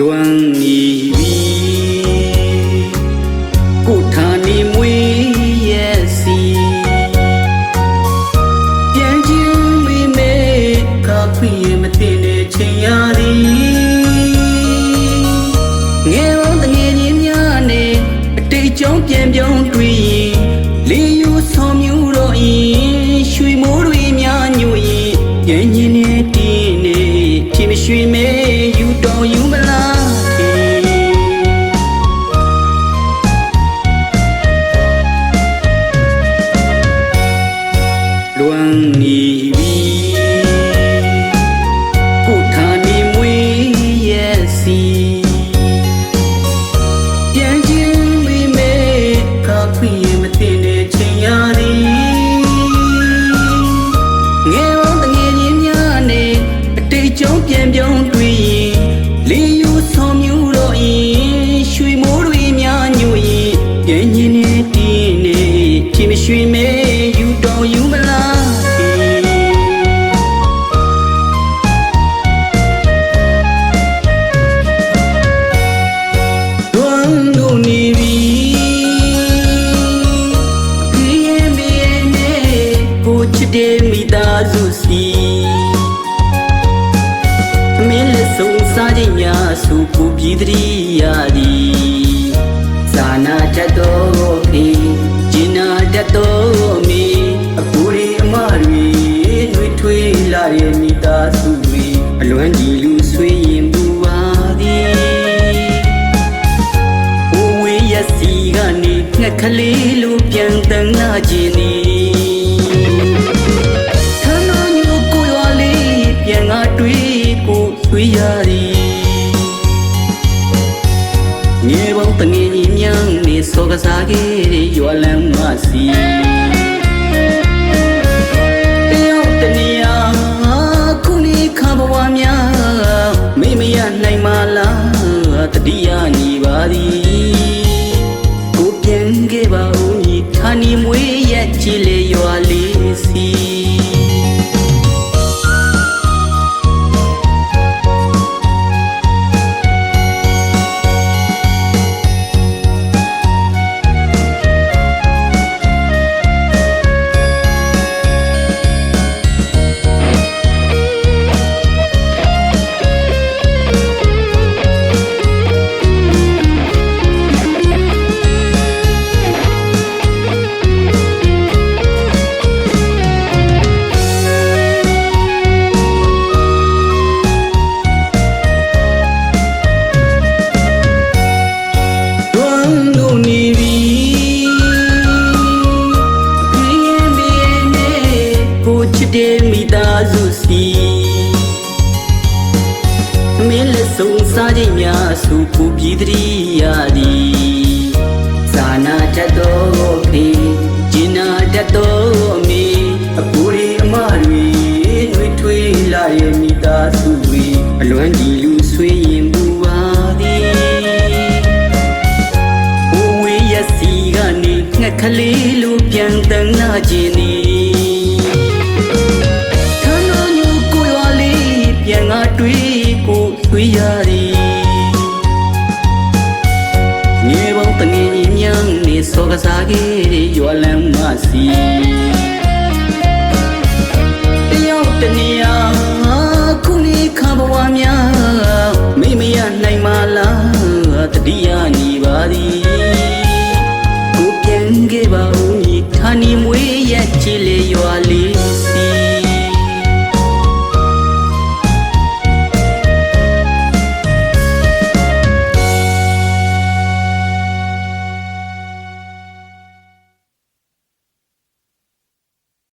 လွမ်းနေပြီကိုဌာနေမွေရဲ့စီပြန်ချင်းမိမဲခါခွေမတင်တဲ့ချိန်ရသည်ငယ်ပေါင်းတငယ်ချင်းများနဲ့အတိတ်ကြောင့်ပြန်ပြောင်းတွေ့ရင်လေးယူဆောင်မြူတော့ရင်ရွှေမိုးတွေများညို့ရင်ပြန်ရင်နဲ့တင်းနေဖြေမရွှေမဲယူတော်ယူမလားလွမ်းနေပြီကိုဌာနေမွေရဲ့စီပြန်ချင်းမိမဲခါခွေမတင်တဲ့ချိန်ရသည်ငယ်ပေါင်းတငယ်ချင်းများနဲ့အတိတ်ကြောင့်ပြန်ပြောင်းတွေ့ရင်လေးယူဆောင်မြူတော့ရင်ရွှေမိုးတွေများညို့ရင်ပြန်ရင်နဲ့တင်းနေဖြေမရွှေမဲယူတော်ယူမလားတဲ့မိသားစုစီမင်းလက်ဆုံးစားခြင်းများစုကိုပြည်တည်းရသည်ဇာနာတတ်တော်ဖေဂျင်နာတတ်တော်မေအကိုရီအမတွေနှွေထွေးလာတဲ့မိသားစုတွေအလွမ်းကြီးလူဆွေးရင်ပူပါသည်အိုဝေးရစီကနေငှက်ကလေးလိုပြန်တန်းလာခြင်းနီပြန်ငါတွေ့ကိုဆွေးရသည်ငယ်ပေါင်းတငယ်ကြီးများနေစောကစားခဲ့တဲ့ရွာလမ်းမစီတယောက်တနေရာခုနေခါဘဝများမိမရနိုင်မလားတတိယညီပါသည်ကိုပြန်ခဲ့ပါဦးညီဌာနီမွေးရဲ့ကြည်လေရွာလေးစီတဲ့မိသားစုစီမင်းလက်ဆုံးစားခြင်းများစုကိုပြည်တည်းရသည်ဇာနာတတ်တော်ဖေဂျင်နာတတ်တော်မေအကိုရီအမတွေနှွေထွေးလာရဲ့မိသားစုတွေအလွမ်းကြီးလူဆွေးရင်ပူပါသည်အိုဝေးရစီကနေငှက်ကလေးလိုပြန်တန်းလာခြင်းနီပြန်ငါတွေ့ကိုဆွေးရသည်ငယ်ပေါင်းတငယ်ကြီးများနေစောကစားခဲ့တဲ့ရွာလမ်းမစီတယောက်တနေရာခုနေခါဘဝများမိမရနိုင်မလားတတိယညီပါသည်ကိုပြန်ခဲ့ပါဦးညီဌာနီမွေးရဲ့ကြည်လေရွာလေး